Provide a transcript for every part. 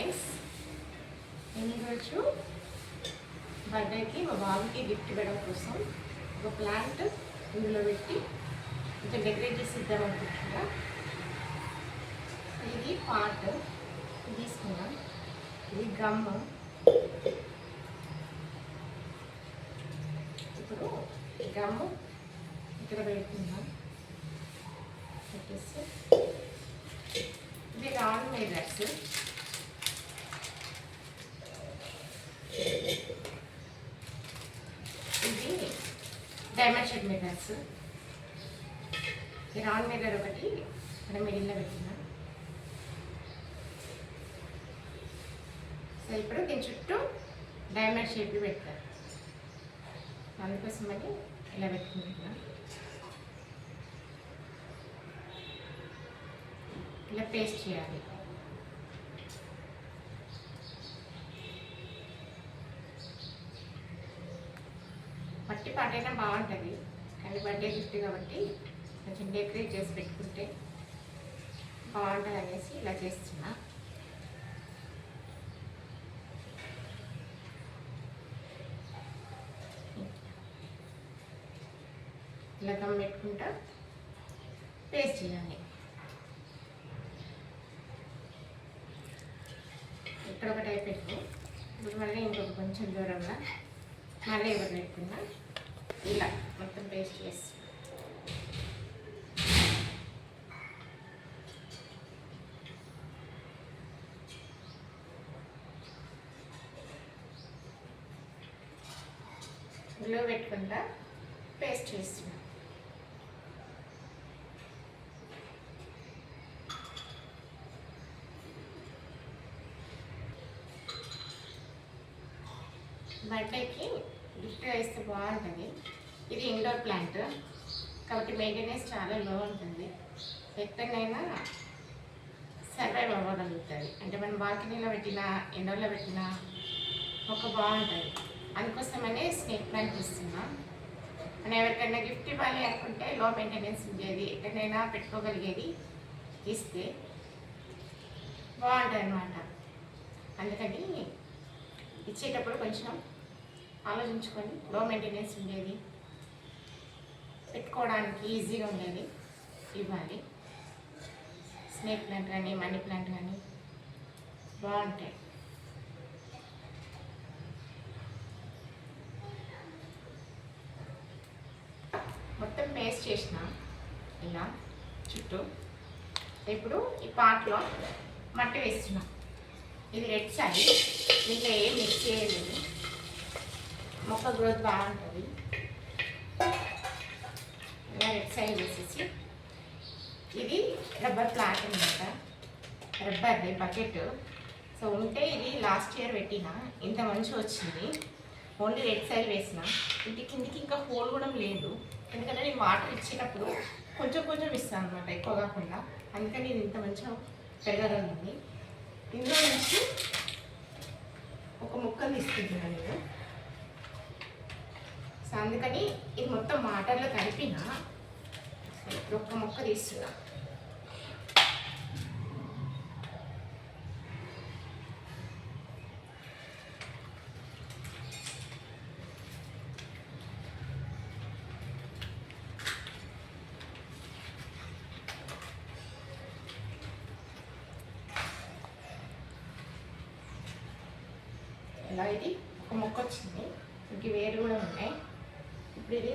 Friends, నేను ఈరోజు బర్త్డేకి మా బాబుకి గిఫ్ట్ ఇవ్వడం కోసం ఒక ప్లాంట్ ఇందులో పెట్టి కొంచెం డెకరేట్ చేసి ఇద్దాం అనుకుంటున్నా. ఇది పాట్ తీసుకున్నాం. ఇది గమ్. ఇప్పుడు గమ్ ఇక్కడ పెడుతున్నాం. పెట్టేసి ఇది రౌండ్ మేజర్స్. ఇది డైమండ్ షేప్ మిర్రర్స్. ఈ రౌండ్ మిర్రర్ ఒకటి మనం మిడిల్లో పెట్టినా. సో ఇప్పుడు దీని చుట్టూ డైమండ్ షేప్ పెట్టారు. అందుకోసమని ఇలా పెట్టుకుంటున్నా. ఇలా పేస్ట్ చేయాలి. మట్టి పాటైనా బాగుంటుంది, కానీ బర్త్డే గిఫ్ట్ కాబట్టి కొంచెం డెకరేట్ చేసి పెట్టుకుంటే బాగుంటుంది అనేసి ఇలా చేస్తున్నా. ఇలా గమ్ పెట్టుకుంటా పేస్ట్ చేయాలి. ఇక్కడ ఒక టైప్ పెట్టు. ఇప్పుడు మళ్ళీ ఇంకొక కొంచెం దూరంగా మళ్ళీ ఎవరు పెట్టుకున్నా ఇలా మొత్తం పేస్ట్ చేసి గ్లో పెట్టుకుంటా పేస్ట్ చేస్తున్నా. బర్త్డేకి గిఫ్ట్గా ఇస్తే బాగుంటుంది. ఇది ఇండోర్ ప్లాంట్ కాబట్టి మెయింటెనెన్స్ చాలా లో ఉంటుంది. ఎక్కడైనా సర్వైవ్ అవ్వగలుగుతుంది. అంటే మనం బాల్కనీలో పెట్టినా ఇండోర్లో పెట్టినా ఒక బాగుంటుంది. అందుకోసమనే స్నేక్ ప్లాంట్ ఇస్తున్నా. మనం ఎవరికైనా గిఫ్ట్ ఇవ్వాలి అనుకుంటే లో మెయింటెనెన్స్ ఉండేది, ఎక్కడైనా పెట్టుకోగలిగేది ఇస్తే బాగుంటుంది అన్నమాట. అందుకని ఇచ్చేటప్పుడు కొంచెం ఆలోచించుకొని లో మెయింటెనెన్స్ ఉండేది, పెట్టుకోవడానికి ఈజీగా ఉండేది ఇవ్వాలి. స్నేక్ ప్లాంట్ కానీ మనీ ప్లాంట్ కానీ బాగుంటాయి. మొత్తం పేస్ట్ చేసిన ఇలా చుట్టూ. ఇప్పుడు ఈ పాట్లో మట్టి వేస్తున్నా. ఇది రెడ్ సాయి, దీంట్లో ఏం మిక్స్ చేయలేదు. మొక్క గ్రోత్ బాగుంటుంది. ఇలా రెడ్ సాయి వేసేసి ఇది రబ్బర్ ప్లాంట్ అనమాట. రబ్బర్ది బకెట్. సో ఉంటే ఇది లాస్ట్ ఇయర్ పెట్టిన, ఇంత మంచిగా వచ్చింది. ఓన్లీ రెడ్ సాయి వేసిన. ఇంటి కిందికి ఇంకా హోల్ కూడా లేదు, ఎందుకంటే నేను వాటర్ ఇచ్చినప్పుడు కొంచెం కొంచెం ఇస్తాను అనమాట, ఎక్కువ కాకుండా. అందుకని ఇది ఇంత మంచిగా పెరగగలిగింది. ఇందులో నుంచి ఒక ముక్కలు తీసుకుంటున్నాను నేను. సో అందుకని ఇది మొత్తం వాటర్లో కలిపిన. ఇప్పుడు ఒక్క ముక్క తీస్తున్నా. ఇలా ఇది ఒక మొక్క వచ్చింది. ఇంక వేరు కూడా ఉన్నాయి. ఇప్పుడు ఇది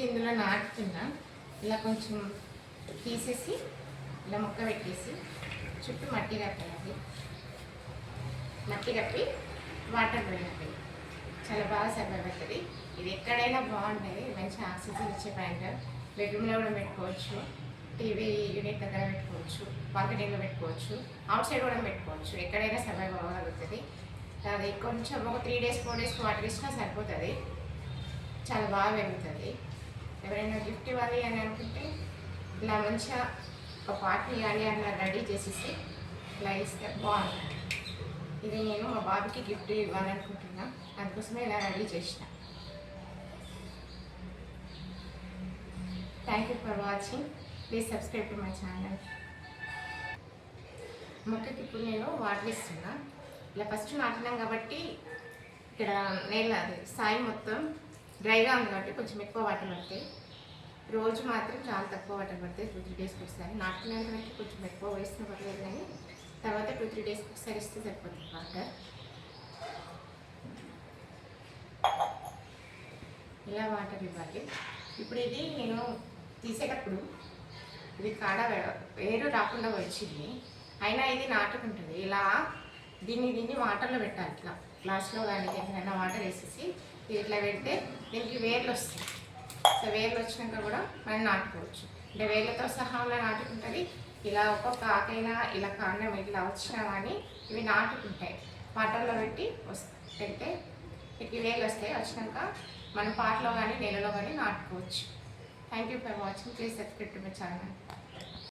ఇందులో నాటుతున్నా. ఇలా కొంచెం తీసేసి ఇలా మొక్క పెట్టేసి చుట్టూ మట్టి కట్టాలి. మట్టి కప్పి వాటర్ పెట్టాలి. చాలా బాగా సర్వైవ్ అవుతుంది. ఇది ఎక్కడైనా బాగుంటుంది. మంచి ఆక్సిజన్ ఇచ్చే ప్లాంట్. బెడ్రూమ్లో కూడా పెట్టుకోవచ్చు, టీవీ యూనిట్ దగ్గర పెట్టుకోవచ్చు, బాల్కనీలో పెట్టుకోవచ్చు, అవుట్ సైడ్ కూడా పెట్టుకోవచ్చు. ఎక్కడైనా సర్వైవ్ అవ్వగలుగుతుంది. అది కొంచెం ఒక 3 days 4 days వాటర్ ఇచ్చినా సరిపోతుంది. చాలా బాగా పెరుగుతుంది. ఎవరైనా గిఫ్ట్ ఇవ్వాలి అని అనుకుంటే ఇలా మంచిగా ఒక పార్టీ ఇవ్వాలి అలా రెడీ చేసేసి ఇలా ఇస్తే బాగుంటుంది. ఇది నేను మా బాబుకి గిఫ్ట్ ఇవ్వాలనుకుంటున్నా, అందుకోసమే ఇలా రెడీ చేసిన. Thank you for watching. Please subscribe to my channel. మొక్కకి ఇప్పుడు నేను వాటర్ ఇస్తున్నా. ఇలా ఫస్ట్ నాటినాం కాబట్టి ఇక్కడ నేల అది సాయి మొత్తం డ్రైగా ఉంది కాబట్టి కొంచెం ఎక్కువ వాటర్ పడతాయి. రోజు మాత్రం చాలా తక్కువ వాటర్ పడతాయి. 2-3 డేస్కి ఒకసారి. నాటుకునేంత వరకు కొంచెం ఎక్కువ వేసిన పర్లేదు, కానీ తర్వాత 2-3 డేస్కి ఒకసారి ఇస్తే సరిపోతుంది వాటర్. ఇలా వాటర్ ఇవ్వాలి. ఇప్పుడు ఇది నేను తీసేటప్పుడు ఇది కాడ వేరు రాకుండా వచ్చింది, అయినా ఇది నాటుకుంటుంది. ఇలా దీన్ని వాటర్లో పెట్టాలి. ఇట్లా గ్లాస్లో కానీ ఏదైనా వాటర్ వేసేసి ఇట్లా పెడితే దీనికి వేర్లు వస్తాయి. సో వేర్లు వచ్చినాక కూడా మనం నాటుకోవచ్చు. అంటే వేర్లతో సహా నాటుకుంటుంది. ఇలా ఒక్కొక్క ఆకైనా ఇలా కాండం ఇట్లా వచ్చినా కానీ ఇవి నాటుకుంటాయి. వాటర్లో పెడితే వీటికి వేర్లు వస్తాయి. వచ్చినాక మనం పాటలో కానీ నెలలో కానీ నాటుకోవచ్చు. Thank you for watching. Please subscribe to my channel.